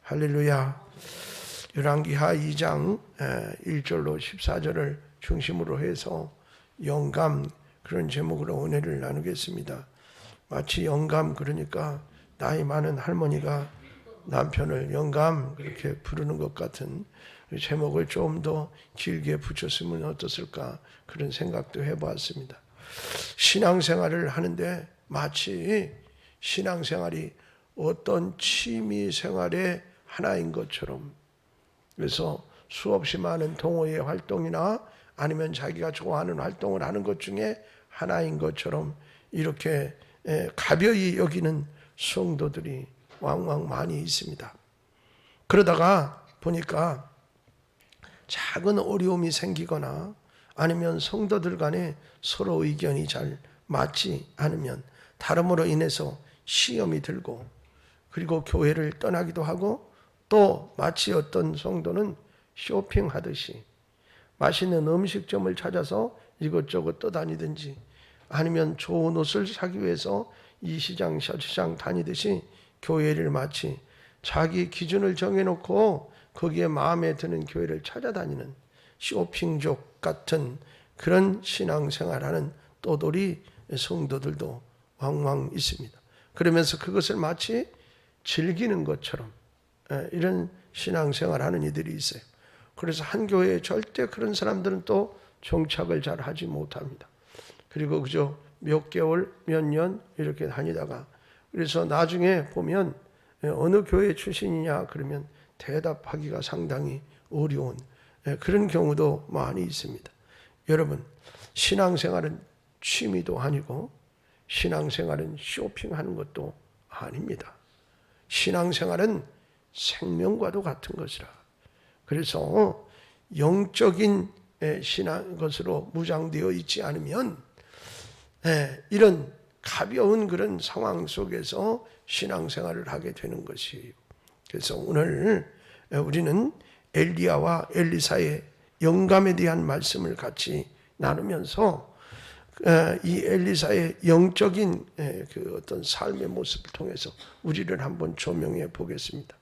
할렐루야. 열왕기하 2장 1절로 14절을 중심으로 해서 영감, 그런 제목으로 은혜를 나누겠습니다. 마치 영감, 그러니까 나이 많은 할머니가 남편을 영감 그렇게 부르는 것 같은 제목을 좀 더 길게 붙였으면 어떻을까, 그런 생각도 해보았습니다. 신앙생활을 하는데 마치 신앙생활이 어떤 취미생활의 하나인 것처럼, 그래서 수없이 많은 동호회 활동이나 아니면 자기가 좋아하는 활동을 하는 것 중에 하나인 것처럼 이렇게 가벼이 여기는 성도들이 왕왕 많이 있습니다. 그러다가 보니까 작은 어려움이 생기거나 아니면 성도들 간에 서로 의견이 잘 맞지 않으면 다름으로 인해서 시험이 들고, 그리고 교회를 떠나기도 하고, 또 마치 어떤 성도는 쇼핑하듯이 맛있는 음식점을 찾아서 이것저것 떠다니든지, 아니면 좋은 옷을 사기 위해서 이 시장 저 시장 다니듯이 교회를 마치 자기 기준을 정해놓고 거기에 마음에 드는 교회를 찾아다니는 쇼핑족 같은 그런 신앙생활하는 또돌이 성도들도 왕왕 있습니다. 그러면서 그것을 마치 즐기는 것처럼 이런 신앙생활하는 이들이 있어요. 그래서 한 교회에 절대 그런 사람들은 또 정착을 잘 하지 못합니다. 그리고 그저 몇 개월, 몇 년 이렇게 다니다가, 그래서 나중에 보면 어느 교회 출신이냐 그러면 대답하기가 상당히 어려운 그런 경우도 많이 있습니다. 여러분, 신앙생활은 취미도 아니고 신앙생활은 쇼핑하는 것도 아닙니다. 신앙생활은 생명과도 같은 것이라. 그래서 영적인 신앙 것으로 무장되어 있지 않으면 이런 가벼운 그런 상황 속에서 신앙생활을 하게 되는 것이에요. 그래서 오늘 우리는 엘리야와 엘리사의 영감에 대한 말씀을 같이 나누면서 이 엘리사의 영적인 그 어떤 삶의 모습을 통해서 우리를 한번 조명해 보겠습니다.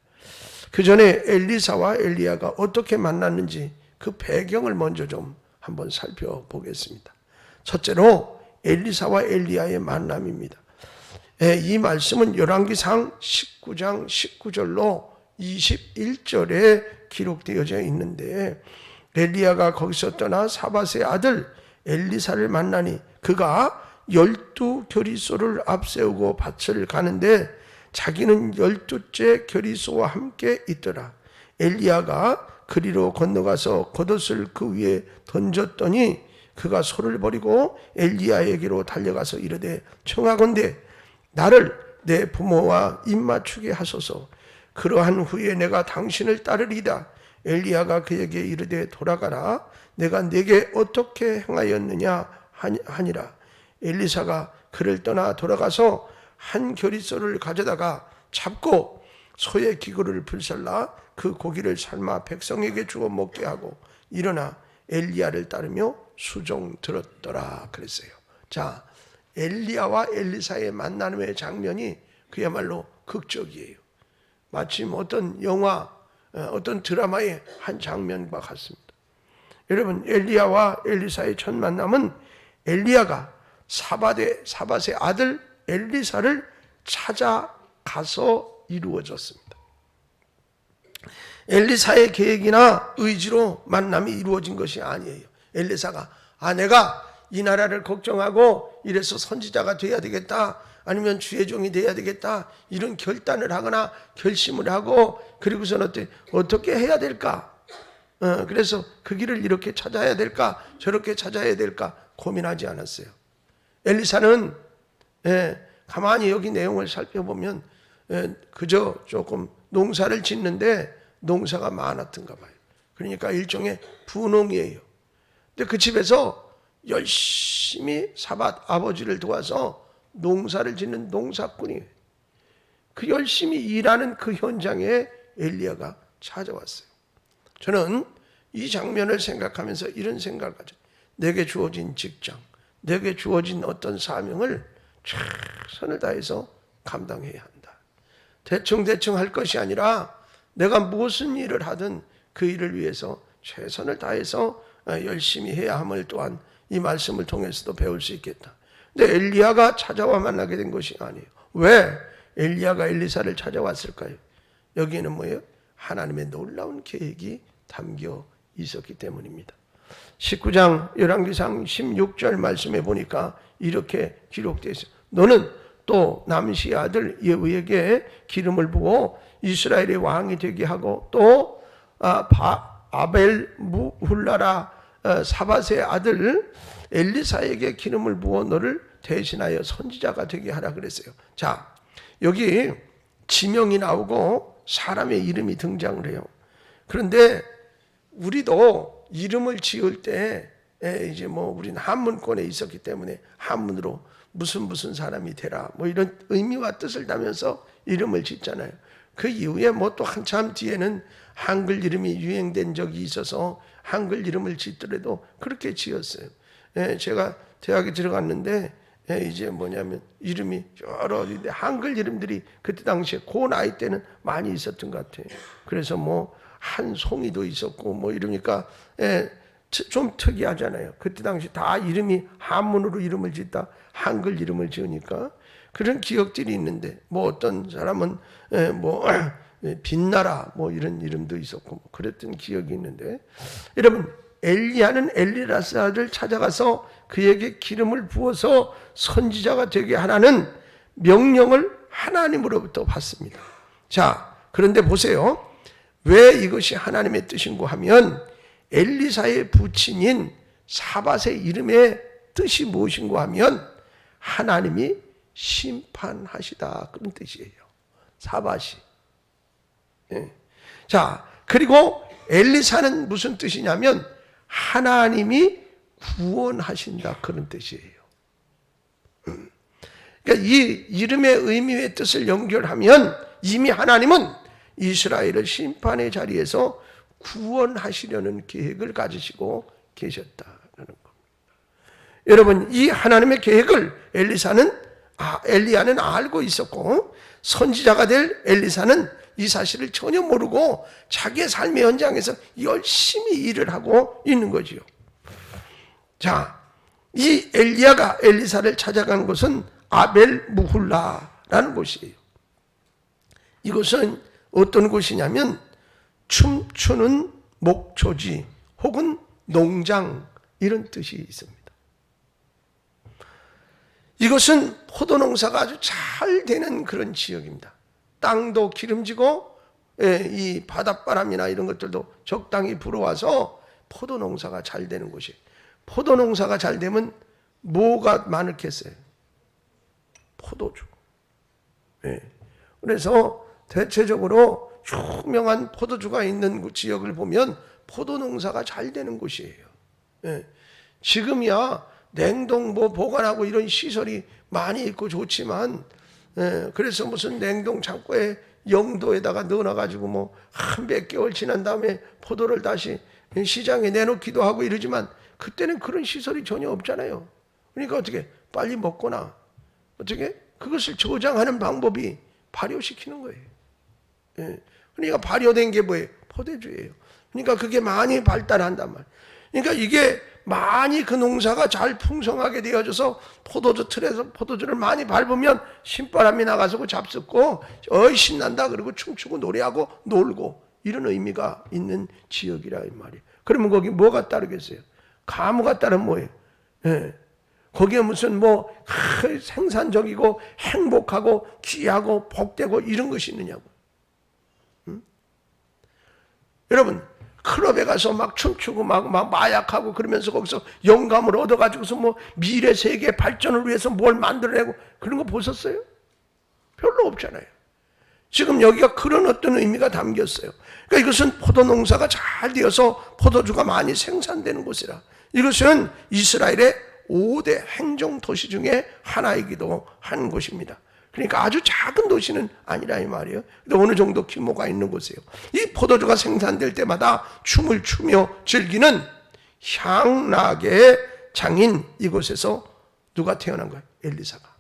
그 전에 엘리사와 엘리야가 어떻게 만났는지 그 배경을 먼저 좀 한번 살펴보겠습니다. 첫째로 엘리사와 엘리야의 만남입니다. 이 말씀은 열왕기상 19장 19절로 21절에 기록되어져 있는데, 엘리야가 거기서 떠나 사밧의 아들 엘리사를 만나니 그가 12겨리소를 앞세우고 밭을 가는데 자기는 12째 겨리소와 함께 있더라. 엘리야가 그리로 건너가서 겉옷을 그 위에 던졌더니 그가 소를 버리고 엘리야에게로 달려가서 이르되, 청하건대 나를 내 부모와 입맞추게 하소서. 그러한 후에 내가 당신을 따르리다. 엘리야가 그에게 이르되, 돌아가라. 내가 네게 어떻게 행하였느냐 하니라. 엘리사가 그를 떠나 돌아가서 한 겨리소를 가져다가 잡고 소의 기구를 불살라 그 고기를 삶아 백성에게 주어 먹게 하고 일어나 엘리야를 따르며 수종 들었더라 그랬어요. 자, 엘리야와 엘리사의 만남의 장면이 그야말로 극적이에요. 마치 어떤 영화, 어떤 드라마의 한 장면과 같습니다. 여러분, 엘리야와 엘리사의 첫 만남은 엘리야가 사밧의 아들 엘리사를 찾아가서 이루어졌습니다. 엘리사의 계획이나 의지로 만남이 이루어진 것이 아니에요. 엘리사가 내가 이 나라를 걱정하고 이래서 선지자가 돼야 되겠다, 아니면 주의 종이 돼야 되겠다, 이런 결단을 하거나 결심을 하고, 그리고서는 어떻게 해야 될까, 그래서 그 길을 이렇게 찾아야 될까 저렇게 찾아야 될까 고민하지 않았어요. 엘리사는 가만히 여기 내용을 살펴보면 그저 조금 농사를 짓는데 농사가 많았던가 봐요. 그러니까 일종의 분홍이에요. 근데 그 집에서 열심히 사밧 아버지를 도와서 농사를 짓는 농사꾼이에요. 그 열심히 일하는 그 현장에 엘리야가 찾아왔어요. 저는 이 장면을 생각하면서 이런 생각을 가져요. 내게 주어진 직장, 내게 주어진 어떤 사명을 최선을 다해서 감당해야 한다. 대충 할 것이 아니라 내가 무슨 일을 하든 그 일을 위해서 최선을 다해서 열심히 해야 함을 또한 이 말씀을 통해서도 배울 수 있겠다. 근데 엘리야가 찾아와 만나게 된 것이 아니에요. 왜 엘리야가 엘리사를 찾아왔을까요? 여기에는 뭐예요? 하나님의 놀라운 계획이 담겨 있었기 때문입니다. 19장 열왕기상 16절 말씀에 보니까 이렇게 기록되어 있어요. 너는 또 남시의 아들 예후에게 기름을 부어 이스라엘의 왕이 되게 하고 또 아벨 무훌라라 사밧의 아들 엘리사에게 기름을 부어 너를 대신하여 선지자가 되게 하라 그랬어요. 자, 여기 지명이 나오고 사람의 이름이 등장을 해요. 그런데 우리도 이름을 지을 때 이제 우리는 한문권에 있었기 때문에 한문으로 무슨 사람이 되라 이런 의미와 뜻을 담면서 이름을 짓잖아요. 그 이후에 또 한참 뒤에는 한글 이름이 유행된 적이 있어서 한글 이름을 짓더라도 그렇게 지었어요. 제가 대학에 들어갔는데 이제 이름이 여러 한글 이름들이 그때 당시에 그 나이 때는 많이 있었던 것 같아요. 그래서 한송이도 있었고 이러니까 좀 특이하잖아요. 그때 당시 다 이름이 한문으로 이름을 짓다 한글 이름을 지으니까 그런 기억들이 있는데 어떤 사람은 빛나라 이런 이름도 있었고 그랬던 기억이 있는데, 여러분 엘리야는 엘리사를 찾아가서 그에게 기름을 부어서 선지자가 되게 하라는 명령을 하나님으로부터 받습니다. 자, 그런데 보세요. 왜 이것이 하나님의 뜻인고 하면 엘리사의 부친인 사밧의 이름의 뜻이 무엇인고 하면 하나님이 심판하시다 그런 뜻이에요. 사밧이. 자, 그리고 엘리사는 무슨 뜻이냐면 하나님이 구원하신다 그런 뜻이에요. 그러니까 이 이름의 의미의 뜻을 연결하면 이미 하나님은 이스라엘을 심판의 자리에서 구원하시려는 계획을 가지시고 계셨다는 겁니다. 여러분, 이 하나님의 계획을 엘리야는 알고 있었고 선지자가 될 엘리사는 이 사실을 전혀 모르고 자기의 삶의 현장에서 열심히 일을 하고 있는 거지요. 자, 이 엘리야가 엘리사를 찾아간 곳은 아벨 무훌라라는 곳이에요. 이곳은 어떤 곳이냐면 춤추는 목초지 혹은 농장 이런 뜻이 있습니다. 이것은 포도 농사가 아주 잘 되는 그런 지역입니다. 땅도 기름지고 이 바닷바람이나 이런 것들도 적당히 불어와서 포도 농사가 잘 되는 곳이에요. 포도 농사가 잘 되면 뭐가 많겠어요? 포도주. 그래서 대체적으로 유명한 포도주가 있는 지역을 보면 포도 농사가 잘 되는 곳이에요. 지금이야 냉동 보관하고 이런 시설이 많이 있고 좋지만 그래서 무슨 냉동 창고에 영도에다가 넣어놔가지고 한 몇 개월 지난 다음에 포도를 다시 시장에 내놓기도 하고 이러지만 그때는 그런 시설이 전혀 없잖아요. 그러니까 어떻게 빨리 먹거나 어떻게 그것을 저장하는 방법이 발효시키는 거예요. 그러니까 발효된 게 뭐예요? 포도주예요. 그러니까 그게 많이 발달한단 말이에요. 그러니까 이게 많이 그 농사가 잘 풍성하게 되어져서 포도주 틀에서 포도주를 많이 밟으면 신바람이 나가서 그 잡숫고 신난다 그러고 춤추고 노래하고 놀고 이런 의미가 있는 지역이라 이 말이에요. 그러면 거기 뭐가 따르겠어요? 가무가 따르면 뭐예요? 거기에 무슨 생산적이고 행복하고 귀하고 복되고 이런 것이 있느냐고. 여러분 클럽에 가서 막 춤추고 막 마약하고 그러면서 거기서 영감을 얻어가지고서 미래 세계 발전을 위해서 뭘 만들어내고 그런 거 보셨어요? 별로 없잖아요. 지금 여기가 그런 어떤 의미가 담겼어요. 그러니까 이것은 포도 농사가 잘 되어서 포도주가 많이 생산되는 곳이라. 이것은 이스라엘의 5대 행정 도시 중에 하나이기도 한 곳입니다. 그러니까 아주 작은 도시는 아니라 이 말이에요. 근데 어느 정도 규모가 있는 곳이에요. 이 포도주가 생산될 때마다 춤을 추며 즐기는 향락의 장인 이곳에서 누가 태어난 거예요? 엘리사가.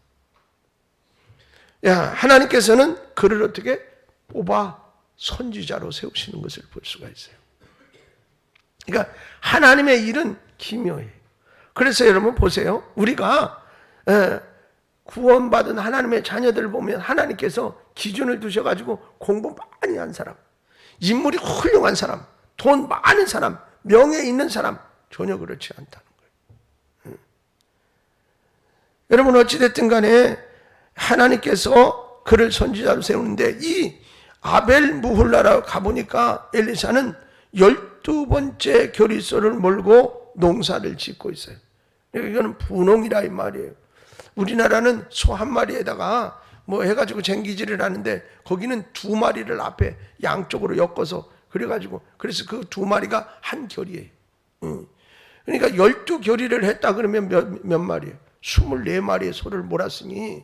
하나님께서는 그를 어떻게 뽑아 선지자로 세우시는 것을 볼 수가 있어요. 그러니까 하나님의 일은 기묘해요. 그래서 여러분 보세요. 우리가 구원받은 하나님의 자녀들을 보면 하나님께서 기준을 두셔가지고 공부 많이 한 사람, 인물이 훌륭한 사람, 돈 많은 사람, 명예 있는 사람 전혀 그렇지 않다는 거예요. 여러분 어찌됐든 간에 하나님께서 그를 선지자로 세우는데 이 아벨 무홀라라고 가보니까 엘리사는 12번째 결의소를 몰고 농사를 짓고 있어요. 이거는 분홍이라 이 말이에요. 우리나라는 소 한 마리에다가 뭐 해가지고 쟁기질을 하는데 거기는 2마리를 앞에 양쪽으로 엮어서 그래가지고 그래서 그 2마리가 한 결이에요. 그러니까 12결의를 했다 그러면 몇 마리예요? 24마리의 소를 몰았으니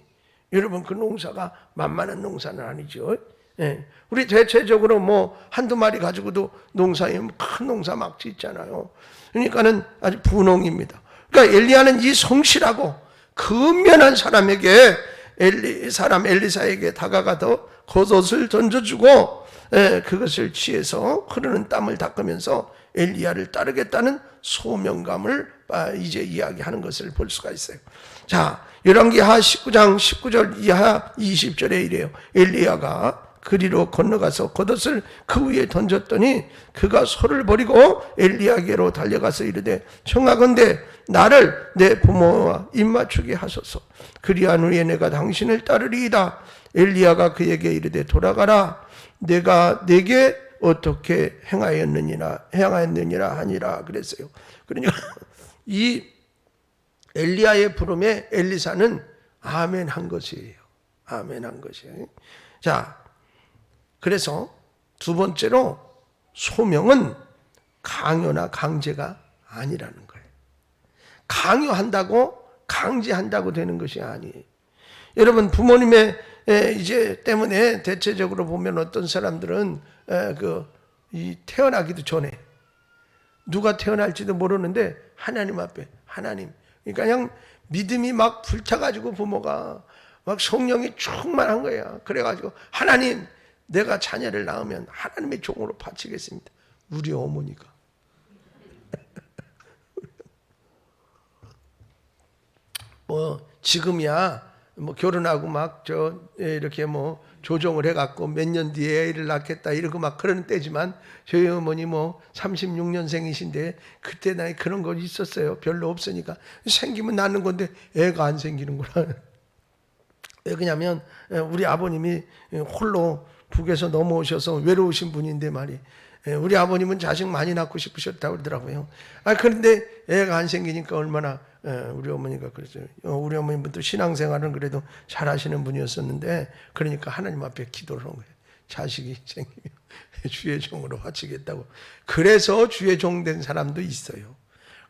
여러분 그 농사가 만만한 농사는 아니죠. 예. 우리 대체적으로 뭐 한두 마리 가지고도 농사에 큰 농사 막 짓잖아요. 그러니까는 아주 분홍입니다. 그러니까 엘리야는 이 성실하고 근면한 사람에게 엘리사에게 다가가서 겉옷을 던져주고 그것을 취해서 흐르는 땀을 닦으면서 엘리야를 따르겠다는 소명감을 이제 이야기하는 것을 볼 수가 있어요. 자, 열왕기하 19장 19절 이하 20절에 이래요. 엘리야가 그리로 건너가서 겉옷을 그 위에 던졌더니 그가 소를 버리고 엘리야에게로 달려가서 이르되 청하건대 나를 내 부모와 입맞추게 하소서. 그리한 후에 내가 당신을 따르리이다. 엘리야가 그에게 이르되 돌아가라. 내가 내게 어떻게 행하였느니라 하니라 그랬어요. 그러니까 이 엘리야의 부름에 엘리사는 아멘 한 것이에요. 아멘 한 것이에요. 자, 그래서 두 번째로 소명은 강요나 강제가 아니라는 거예요. 강요한다고 강제한다고 되는 것이 아니에요. 여러분 부모님의 이제 때문에 대체적으로 보면 어떤 사람들은 태어나기도 전에 누가 태어날지도 모르는데 하나님 앞에 하나님 그러니까 그냥 믿음이 막 불타가지고 부모가 막 성령이 충만한 거야. 그래가지고 하나님 내가 자녀를 낳으면 하나님의 종으로 바치겠습니다. 우리 어머니가 뭐 지금이야 뭐 결혼하고 막 이렇게 뭐 조정을 해갖고 몇 년 뒤에 애를 낳겠다 이러고 막 그러는 때지만 저희 어머니 뭐 36년생이신데 그때 나이 그런 거 있었어요. 별로 없으니까 생기면 낳는 건데 애가 안 생기는구나. 왜 그러냐면 우리 아버님이 홀로 북에서 넘어오셔서 외로우신 분인데 말이 우리 아버님은 자식 많이 낳고 싶으셨다고 그러더라고요. 그런데 애가 안 생기니까 얼마나 우리 어머니가 그랬어요. 우리 어머님도 신앙생활은 그래도 잘 하시는 분이었었는데 그러니까 하나님 앞에 기도를 한 거예요. 자식이 생기면 주의 종으로 바치겠다고. 그래서 주의 종 된 사람도 있어요.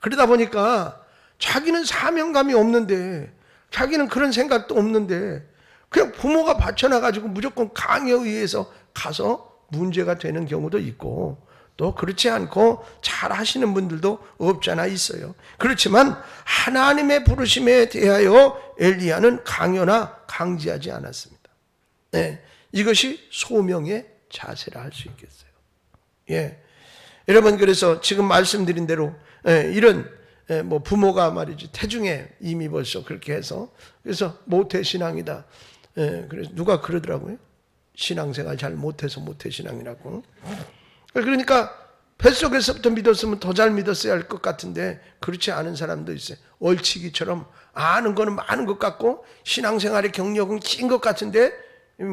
그러다 보니까 자기는 사명감이 없는데 자기는 그런 생각도 없는데 그냥 부모가 바쳐놔가지고 무조건 강요에 의해서 가서 문제가 되는 경우도 있고 또 그렇지 않고 잘 하시는 분들도 없지 않아 있어요. 그렇지만 하나님의 부르심에 대하여 엘리야는 강요나 강제하지 않았습니다. 네, 이것이 소명의 자세라 할 수 있겠어요. 예, 여러분 그래서 지금 말씀드린 대로 이런 뭐 부모가 말이지 태중에 이미 벌써 그렇게 해서 그래서 모태신앙이다. 그래서 누가 그러더라고요. 신앙생활 잘 못해서 모태신앙이라고. 그러니까 뱃속에서부터 믿었으면 더 잘 믿었어야 할 것 같은데 그렇지 않은 사람도 있어요. 얼치기처럼 아는 거는 많은 것 같고 신앙생활의 경력은 긴 것 같은데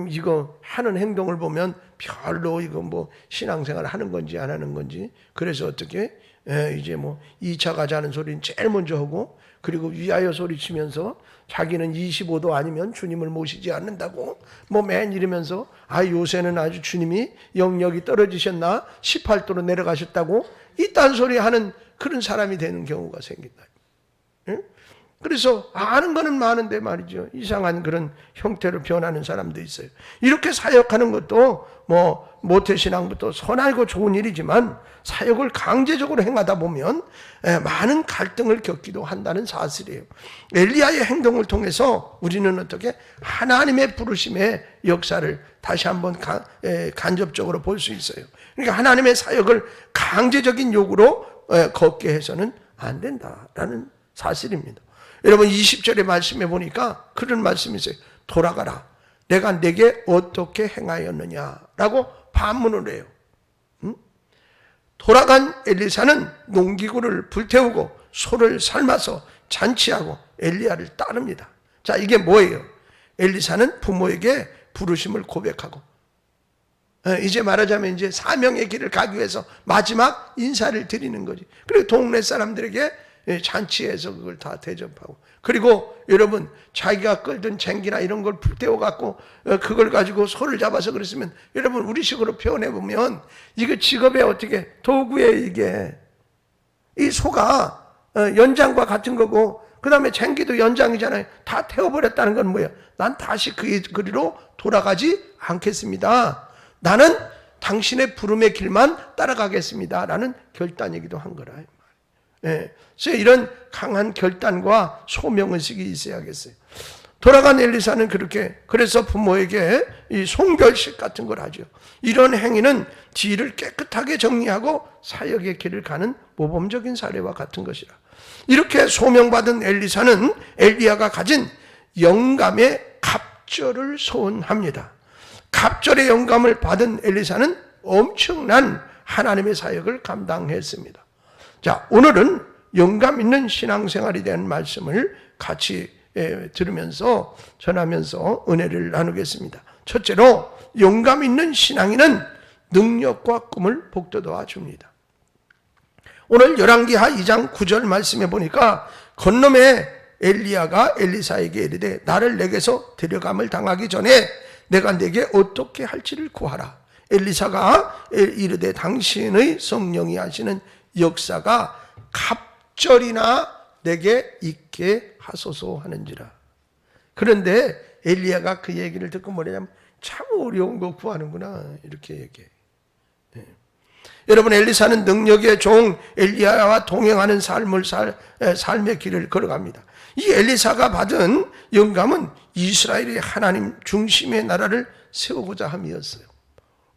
이거 하는 행동을 보면 별로 이거 뭐 신앙생활 하는 건지 안 하는 건지 그래서 어떻게 이제 뭐 2차 가자는 소리는 제일 먼저 하고 그리고 위하여 소리치면서 자기는 25도 아니면 주님을 모시지 않는다고 뭐 맨 이러면서 요새는 아주 주님이 영역이 떨어지셨나 18도로 내려가셨다고 이딴 소리 하는 그런 사람이 되는 경우가 생긴다. 응? 그래서 아는 거는 많은데 말이죠. 이상한 그런 형태로 변하는 사람도 있어요. 이렇게 사역하는 것도 뭐 모태신앙부터 선하고 좋은 일이지만 사역을 강제적으로 행하다 보면 많은 갈등을 겪기도 한다는 사실이에요. 엘리야의 행동을 통해서 우리는 어떻게 하나님의 부르심의 역사를 다시 한번 간접적으로 볼 수 있어요. 그러니까 하나님의 사역을 강제적인 요구로 걷게 해서는 안 된다라는 사실입니다. 여러분 20절의 말씀에 보니까 그런 말씀이 있어요. 돌아가라. 내가 내게 어떻게 행하였느냐라고 반문을 해요. 돌아간 엘리사는 농기구를 불태우고 소를 삶아서 잔치하고 엘리야를 따릅니다. 자, 이게 뭐예요? 엘리사는 부모에게 부르심을 고백하고 이제 말하자면 이제 사명의 길을 가기 위해서 마지막 인사를 드리는 거지. 그리고 동네 사람들에게 잔치해서 그걸 다 대접하고, 그리고 여러분 자기가 끌던 쟁기나 이런 걸 불태워 갖고 그걸 가지고 소를 잡아서 그랬으면, 여러분 우리식으로 표현해 보면 이거 직업에 어떻게 도구에 이게 이 소가 연장과 같은 거고, 그 다음에 쟁기도 연장이잖아요. 다 태워버렸다는 건 뭐예요? 난 다시 그리로 돌아가지 않겠습니다. 나는 당신의 부름의 길만 따라가겠습니다 라는 결단이기도 한 거라. 그래서 이런 강한 결단과 소명의식이 있어야겠어요. 돌아간 엘리사는 그렇게, 그래서 부모에게 이 송별식 같은 걸 하죠. 이런 행위는 뒤를 깨끗하게 정리하고 사역의 길을 가는 모범적인 사례와 같은 것이라. 이렇게 소명받은 엘리사는 엘리야가 가진 영감의 갑절을 소원합니다. 갑절의 영감을 받은 엘리사는 엄청난 하나님의 사역을 감당했습니다. 자, 오늘은 영감 있는 신앙생활에 대한 말씀을 같이 들으면서 전하면서 은혜를 나누겠습니다. 첫째로, 영감 있는 신앙인은 능력과 꿈을 복돋아 줍니다. 오늘 열왕기하 2장 9절 말씀에 보니까 건너에 엘리야가 엘리사에게 이르되 나를 내게서 데려감을 당하기 전에 내가 내게 어떻게 할지를 구하라. 엘리사가 이르되 당신의 성령이 하시는 역사가 갑절이나 내게 있게 하소서 하는지라. 그런데 엘리야가 그 얘기를 듣고 뭐냐면 참 어려운 거 구하는구나 이렇게 얘기해. 여러분, 엘리사는 능력의 종 엘리야와 동행하는 삶의 길을 걸어갑니다. 이 엘리사가 받은 영감은 이스라엘의 하나님 중심의 나라를 세우고자 함이었어요.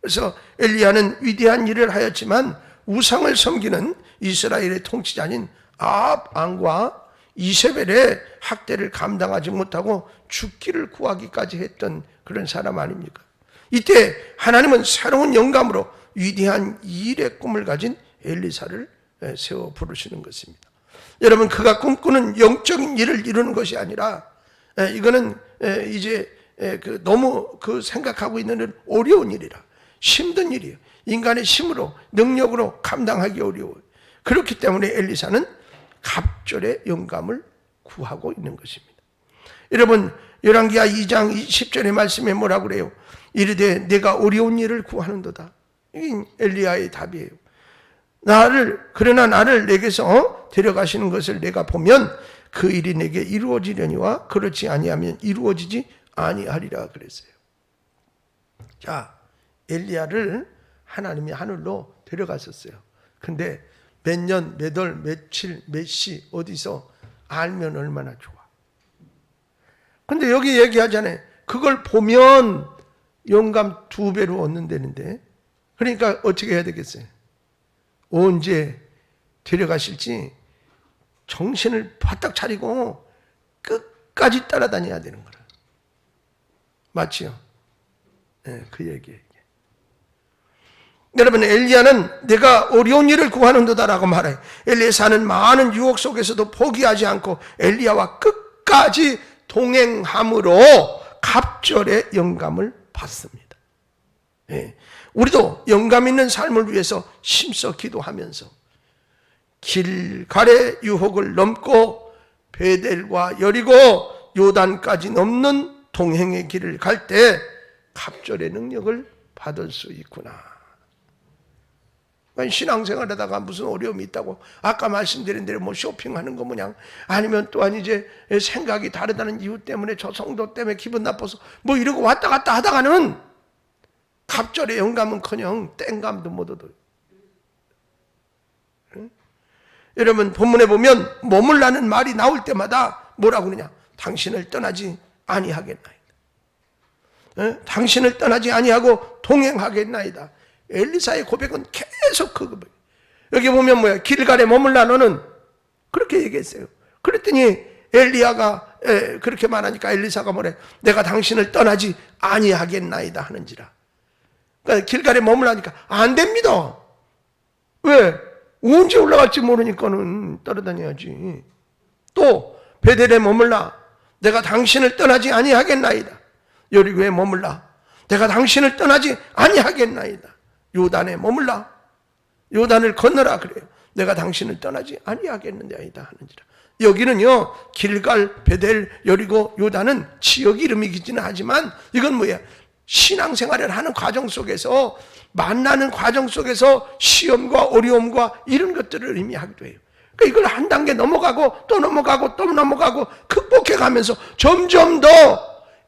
그래서 엘리야는 위대한 일을 하였지만 우상을 섬기는 이스라엘의 통치자인 아합 왕과 이세벨의 학대를 감당하지 못하고 죽기를 구하기까지 했던 그런 사람 아닙니까? 이때 하나님은 새로운 영감으로 위대한 일의 꿈을 가진 엘리사를 세워 부르시는 것입니다. 여러분, 그가 꿈꾸는 영적인 일을 이루는 것이 아니라 이거는 이제 너무 생각하고 있는 어려운 일이라, 힘든 일이에요. 인간의 힘으로 능력으로 감당하기 어려워요. 그렇기 때문에 엘리사는 갑절의 영감을 구하고 있는 것입니다. 여러분, 열왕기하 2장 10절의 말씀에 뭐라고 그래요? 이르되 내가 어려운 일을 구하는도다. 이게 엘리야의 답이에요. 그러나 나를 내게서 데려가시는 것을 내가 보면 그 일이 내게 이루어지려니와 그렇지 아니하면 이루어지지 아니하리라 그랬어요. 자, 엘리야를 하나님이 하늘로 데려갔었어요. 근데 몇 년, 몇 월, 며칠, 몇 시 어디서 알면 얼마나 좋아. 근데 여기 얘기하잖아요. 그걸 보면 영감 2배로 얻는다는데, 그러니까 어떻게 해야 되겠어요? 언제 데려가실지 정신을 바짝 차리고 끝까지 따라다녀야 되는 거라. 맞지요? 네, 그 얘기예요. 여러분, 엘리야는 내가 어려운 일을 구하는도다라고 말해요. 엘리사는 많은 유혹 속에서도 포기하지 않고 엘리야와 끝까지 동행함으로 갑절의 영감을 받습니다. 네. 우리도 영감 있는 삶을 위해서 힘써 기도하면서 길가래 유혹을 넘고 베델과 여리고 요단까지 넘는 동행의 길을 갈 때 갑절의 능력을 받을 수 있구나. 신앙생활 하다가 무슨 어려움이 있다고 아까 말씀드린 대로 뭐 쇼핑하는 거 뭐냐, 아니면 또한 이제 생각이 다르다는 이유 때문에 저 성도 때문에 기분 나빠서 뭐 이러고 왔다 갔다 하다가는 갑절의 영감은커녕 땡감도 못 얻어요. 여러분 본문에 보면 머물라는 말이 나올 때마다 뭐라고 그러냐, 당신을 떠나지 아니하겠나이다. 당신을 떠나지 아니하고 동행하겠나이다. 엘리사의 고백은 계속 그 고백. 여기 보면 뭐야, 길갈에 머물라 너는, 그렇게 얘기했어요. 그랬더니 엘리야가 그렇게 말하니까 엘리사가 뭐래, 내가 당신을 떠나지 아니하겠나이다 하는지라. 그러니까 길갈에 머물라니까 안 됩니다. 왜? 언제 올라갈지 모르니까는 따라다녀야지. 또 베델에 머물라, 내가 당신을 떠나지 아니하겠나이다. 여리고에 머물라, 내가 당신을 떠나지 아니하겠나이다. 요단에 머물라, 요단을 건너라 그래요. 내가 당신을 떠나지 아니하겠느냐이다 하는지라. 여기는요, 길갈, 베델, 여리고, 요단은 지역 이름이기는 하지만 이건 뭐야, 신앙생활을 하는 과정 속에서, 만나는 과정 속에서 시험과 어려움과 이런 것들을 의미하기도 해요. 그러니까 이걸 한 단계 넘어가고 또 넘어가고 또 넘어가고 극복해 가면서 점점 더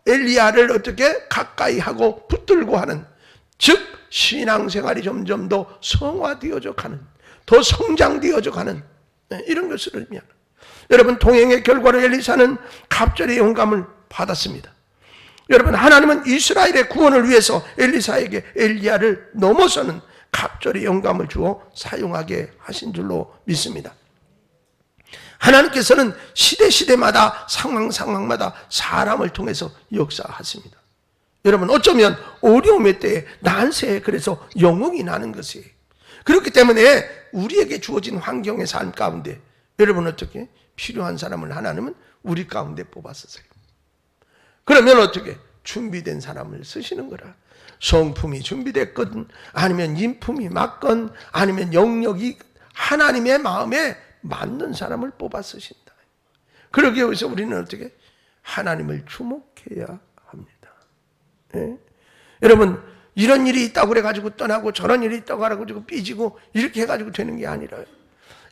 엘리야를 어떻게 가까이 하고 붙들고 하는, 즉 신앙생활이 점점 더 성화되어져 가는, 더 성장되어져 가는 이런 것을 의미하는. 여러분 동행의 결과로 엘리사는 갑절의 영감을 받았습니다. 여러분 하나님은 이스라엘의 구원을 위해서 엘리사에게 엘리야를 넘어서는 갑절의 영감을 주어 사용하게 하신 줄로 믿습니다. 하나님께서는 시대마다 상황마다 사람을 통해서 역사하십니다. 여러분 어쩌면 어려움의 때에 난세에 그래서 영웅이 나는 것이에요. 그렇기 때문에 우리에게 주어진 환경의 삶 가운데 여러분 어떻게 필요한 사람을 하나님은 우리 가운데 뽑았었어요. 그러면 어떻게 준비된 사람을 쓰시는 거라. 성품이 준비됐건 아니면 인품이 맞건 아니면 영역이 하나님의 마음에 맞는 사람을 뽑아 쓰신다. 그러기 위해서 우리는 어떻게 하나님을 주목해야 합니다. 예? 여러분 이런 일이 있다고 그래가지고 떠나고 저런 일이 있다고 해가지고 삐지고 이렇게 해가지고 되는 게 아니라요.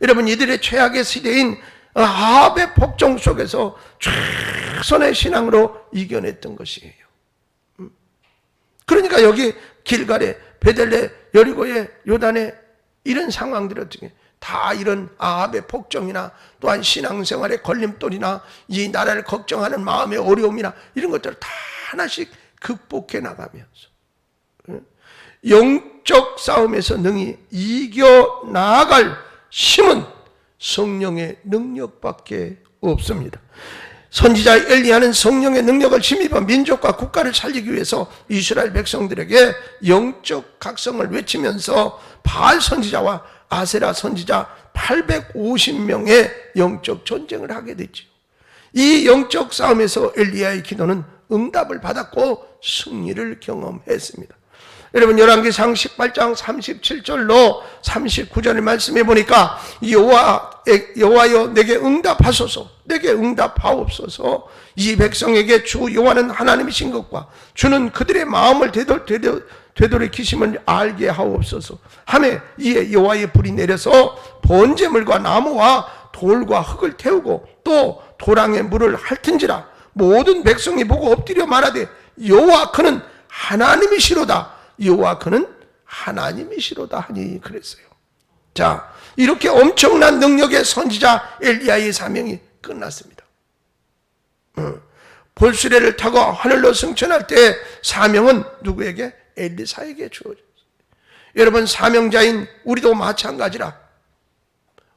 여러분 이들의 최악의 시대인 아합의 복종 속에서 최선의 신앙으로 이겨냈던 것이에요. 그러니까 여기 길갈에 베델레 여리고에 요단에 이런 상황들이 어떻게 다 이런 아합의 폭정이나 또한 신앙생활의 걸림돌이나 이 나라를 걱정하는 마음의 어려움이나 이런 것들을 다 하나씩 극복해 나가면서 영적 싸움에서 능히 이겨 나아갈 힘은 성령의 능력밖에 없습니다. 선지자 엘리야는 성령의 능력을 힘입어 민족과 국가를 살리기 위해서 이스라엘 백성들에게 영적 각성을 외치면서 바알 선지자와 아세라 선지자 850명의 영적 전쟁을 하게 됐죠. 이 영적 싸움에서 엘리야의 기도는 응답을 받았고 승리를 경험했습니다. 여러분 열왕기상 18장 37절로 39절의 말씀해 보니까 여호와여 내게 응답하소서, 내게 응답하옵소서. 이 백성에게 주 여호와는 하나님이신 것과 주는 그들의 마음을 되돌이키심을 알게 하옵소서 하매 이에 여호와의 불이 내려서 번제물과 나무와 돌과 흙을 태우고 또 도랑에 물을 핥은지라 모든 백성이 보고 엎드려 말하되 여호와 그는 하나님이시로다, 여호와 그는 하나님이시로다 하니 그랬어요. 자, 이렇게 엄청난 능력의 선지자 엘리야의 사명이 끝났습니다. 볼수레를 타고 하늘로 승천할 때 사명은 누구에게? 엘리사에게 주어졌어요. 여러분 사명자인 우리도 마찬가지라.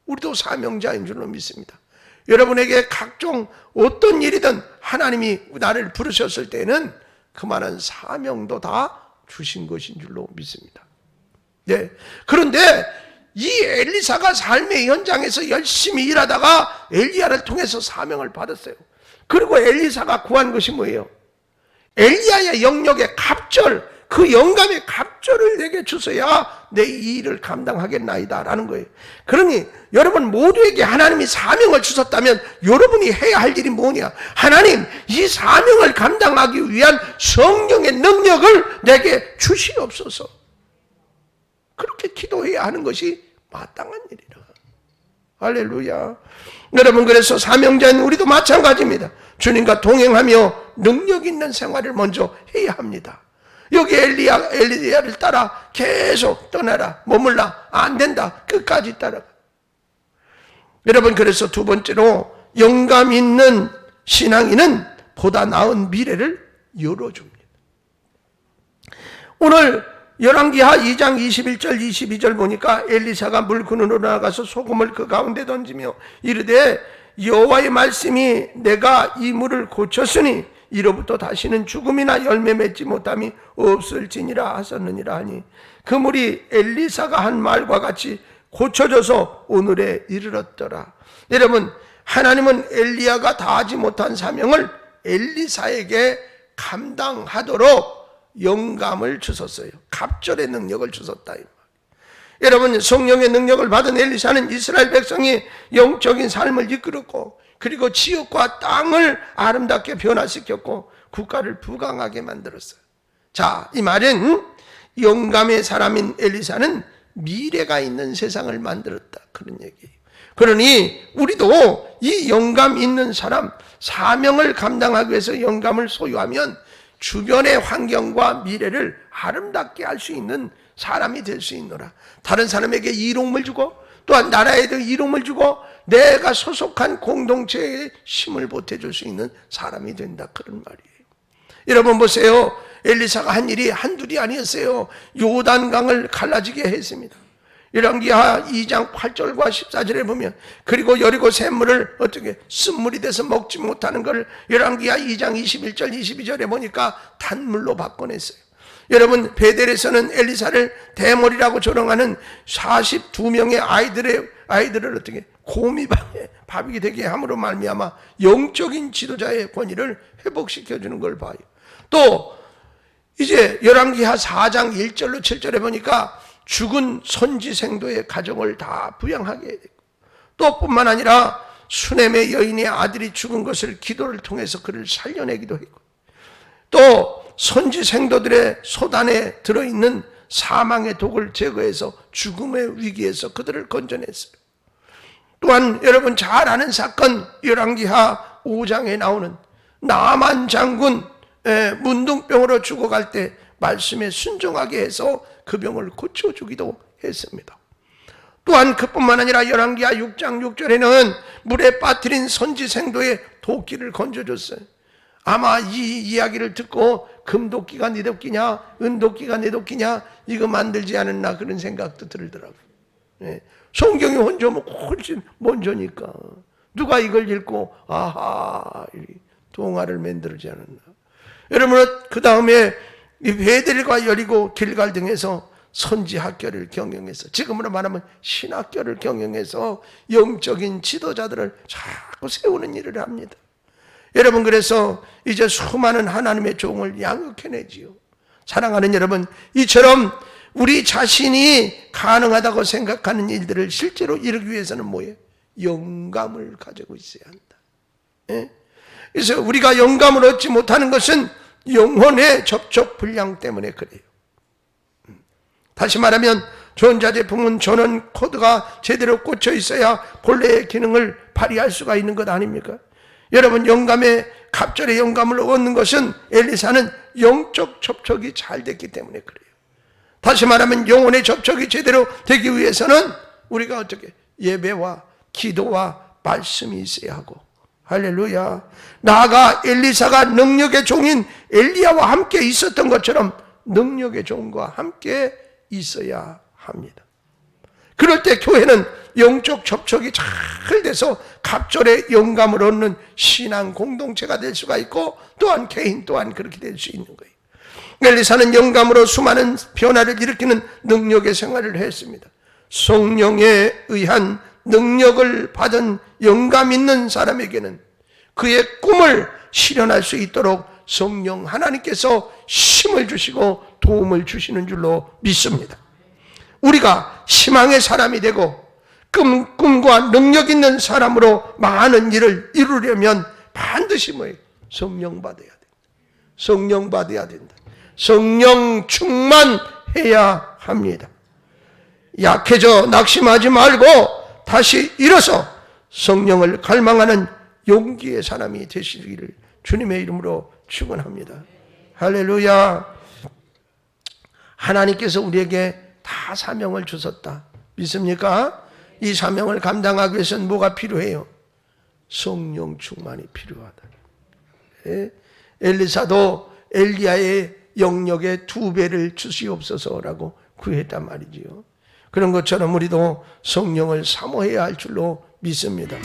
우리도 사명자인 줄로 믿습니다. 여러분에게 각종 어떤 일이든 하나님이 나를 부르셨을 때는 그만한 사명도 다 주신 것인 줄로 믿습니다. 네. 그런데 이 엘리사가 삶의 현장에서 열심히 일하다가 엘리야를 통해서 사명을 받았어요. 그리고 엘리사가 구한 것이 뭐예요? 엘리야의 영역의 갑절, 그 영감의 갑절을 내게 주셔야 내 이 일을 감당하겠나이다 라는 거예요. 그러니 여러분 모두에게 하나님이 사명을 주셨다면 여러분이 해야 할 일이 뭐냐? 하나님 이 사명을 감당하기 위한 성령의 능력을 내게 주시옵소서. 그렇게 그렇게 기도해야 하는 것이 마땅한 일이라. 할렐루야. 여러분, 그래서 사명자인 우리도 마찬가지입니다. 주님과 동행하며 능력 있는 생활을 먼저 해야 합니다. 여기 엘리야를 따라 계속 떠나라, 머물라, 안 된다, 끝까지 따라가. 여러분, 그래서 두 번째로 영감 있는 신앙인은 보다 나은 미래를 열어줍니다. 오늘 열왕기하 2장 21절 22절 보니까 엘리사가 물그늘로 나가서 소금을 그 가운데 던지며 이르되 여호와의 말씀이 내가 이 물을 고쳤으니 이로부터 다시는 죽음이나 열매 맺지 못함이 없을지니라 하셨느니라 하니 그 물이 엘리사가 한 말과 같이 고쳐져서 오늘에 이르렀더라. 여러분, 하나님은 엘리야가 다하지 못한 사명을 엘리사에게 감당하도록 영감을 주셨어요. 갑절의 능력을 주셨다. 여러분, 성령의 능력을 받은 엘리사는 이스라엘 백성이 영적인 삶을 이끌었고, 그리고 지역과 땅을 아름답게 변화시켰고 국가를 부강하게 만들었어요. 자, 이 말은 영감의 사람인 엘리사는 미래가 있는 세상을 만들었다, 그런 얘기예요. 그러니 우리도 이 영감 있는 사람, 사명을 감당하기 위해서 영감을 소유하면 주변의 환경과 미래를 아름답게 할 수 있는 사람이 될 수 있노라. 다른 사람에게 이로움을 주고 또한 나라에도 이로움을 주고 내가 소속한 공동체에 힘을 보태줄 수 있는 사람이 된다, 그런 말이에요. 여러분 보세요. 엘리사가 한 일이 한둘이 아니었어요. 요단강을 갈라지게 했습니다. 열왕기하 2장 8절과 14절에 보면 그리고 여리고 샘물을 어떻게 쓴물이 돼서 먹지 못하는 걸 열왕기하 2장 21절 22절에 보니까 단물로 바꿔냈어요. 여러분, 베델에서는 엘리사를 대머리라고 조롱하는 42명의 아이들을 어떻게 곰이방에 밥이 되게 함으로 말미암아 영적인 지도자의 권위를 회복시켜주는 걸 봐요. 또 이제 열왕기하 4장 1절로 7절에 보니까 죽은 선지생도의 가정을 다 부양하게 되고, 또 뿐만 아니라 수넴의 여인의 아들이 죽은 것을 기도를 통해서 그를 살려내기도 했고, 또 선지생도들의 소단에 들어있는 사망의 독을 제거해서 죽음의 위기에서 그들을 건져냈어요. 또한 여러분 잘 아는 사건, 열왕기하 5장에 나오는 나만 장군 문둥병으로 죽어갈 때 말씀에 순종하게 해서 그 병을 고쳐주기도 했습니다. 또한 그뿐만 아니라 열왕기하 6장 6절에는 물에 빠뜨린 선지생도의 도끼를 건져줬어요. 아마 이 이야기를 듣고 금도끼가 네 도끼냐 은도끼가 내 도끼냐 이거 만들지 않았나 그런 생각도 들더라고요. 성경이 훨씬 먼저니까 누가 이걸 읽고 아하 동화를 만들지 않았나. 여러분, 그 다음에 이 베델과 여리고 길갈 등에서 선지 학교를 경영해서, 지금으로 말하면 신학교를 경영해서 영적인 지도자들을 자꾸 세우는 일을 합니다. 여러분, 그래서 이제 수많은 하나님의 종을 양육해내지요. 사랑하는 여러분, 이처럼 우리 자신이 가능하다고 생각하는 일들을 실제로 이루기 위해서는 뭐예요? 영감을 가지고 있어야 한다. 그래서 우리가 영감을 얻지 못하는 것은 영혼의 접촉 불량 때문에 그래요. 다시 말하면 전자제품은 전원 코드가 제대로 꽂혀 있어야 본래의 기능을 발휘할 수가 있는 것 아닙니까? 여러분, 갑절의 영감을 얻는 것은 엘리사는 영적 접촉이 잘 됐기 때문에 그래요. 다시 말하면 영혼의 접촉이 제대로 되기 위해서는 우리가 어떻게 예배와 기도와 말씀이 있어야 하고, 할렐루야. 나아가 엘리사가 능력의 종인 엘리야와 함께 있었던 것처럼 능력의 종과 함께 있어야 합니다. 그럴 때 교회는 영적 접촉이 잘 돼서 갑절의 영감을 얻는 신앙 공동체가 될 수가 있고, 또한 개인 또한 그렇게 될 수 있는 거예요. 엘리사는 영감으로 수많은 변화를 일으키는 능력의 생활을 했습니다. 성령에 의한 능력을 받은 영감 있는 사람에게는 그의 꿈을 실현할 수 있도록 성령 하나님께서 힘을 주시고 도움을 주시는 줄로 믿습니다. 우리가 희망의 사람이 되고 꿈과 능력 있는 사람으로 많은 일을 이루려면 반드시 뭐예요? 성령 받아야 된다. 성령 받아야 된다. 성령 충만해야 합니다. 약해져 낙심하지 말고 다시 일어서 성령을 갈망하는 용기의 사람이 되시기를 주님의 이름으로 축원합니다. 할렐루야. 하나님께서 우리에게 다 사명을 주셨다. 믿습니까? 이 사명을 감당하기 위해서는 뭐가 필요해요? 성령 충만이 필요하다. 엘리사도 엘리야의 영역의 2배를 주시옵소서라고 구했단 말이지요. 그런 것처럼 우리도 성령을 사모해야 할 줄로 믿습니다.